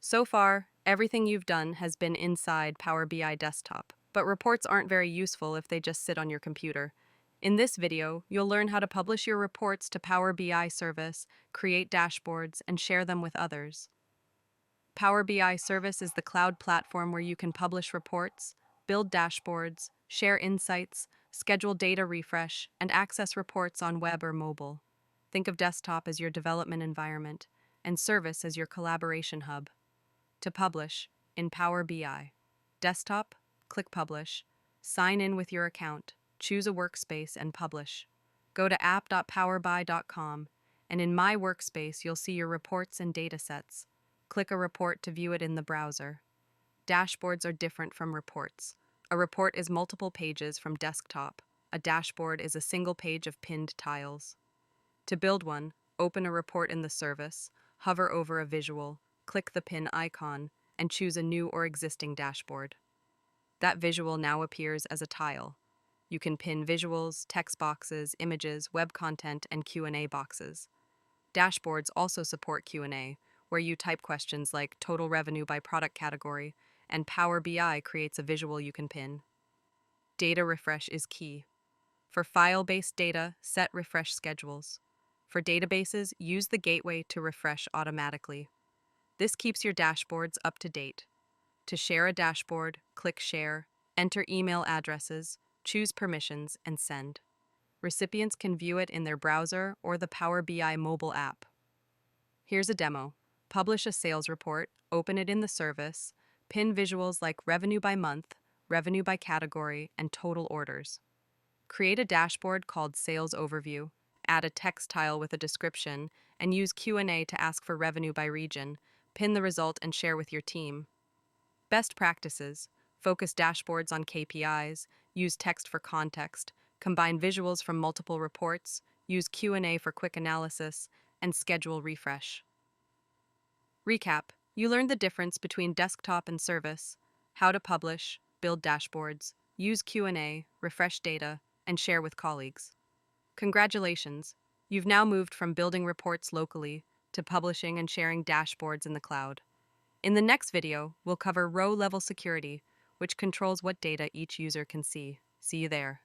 So far, everything you've done has been inside Power BI Desktop, but reports aren't very useful if they just sit on your computer. In this video, you'll learn how to publish your reports to Power BI Service, create dashboards, and share them with others. Power BI Service is the cloud platform where you can publish reports, build dashboards, share insights, schedule data refresh, and access reports on web or mobile. Think of desktop as your development environment, and Service as your collaboration hub. To publish, in Power BI. Desktop, click Publish. Sign in with your account, choose a workspace, and publish. Go to app.powerbi.com, and in My Workspace, you'll see your reports and datasets. Click a report to view it in the browser. Dashboards are different from reports. A report is multiple pages from desktop. A dashboard is a single page of pinned tiles. To build one, open a report in the service, hover over a visual, click the pin icon, and choose a new or existing dashboard. That visual now appears as a tile. You can pin visuals, text boxes, images, web content, and Q&A boxes. Dashboards also support Q&A, where you type questions like total revenue by product category, and Power BI creates a visual you can pin. Data refresh is key. For file-based data, set refresh schedules. For databases, use the gateway to refresh automatically. This keeps your dashboards up to date. To share a dashboard, click Share, enter email addresses, choose permissions, and send. Recipients can view it in their browser or the Power BI mobile app. Here's a demo. Publish a sales report, open it in the service, pin visuals like revenue by month, revenue by category, and total orders. Create a dashboard called Sales Overview, add a text tile with a description, and use Q&A to ask for revenue by region. Pin the result and share with your team. Best practices: focus dashboards on KPIs, use text for context, combine visuals from multiple reports, use Q&A for quick analysis, and schedule refresh. Recap: you learned the difference between desktop and service, how to publish, build dashboards, use Q&A, refresh data, and share with colleagues. Congratulations! You've now moved from building reports locally to publishing and sharing dashboards in the cloud. In the next video, we'll cover row-level security, which controls what data each user can see. See you there.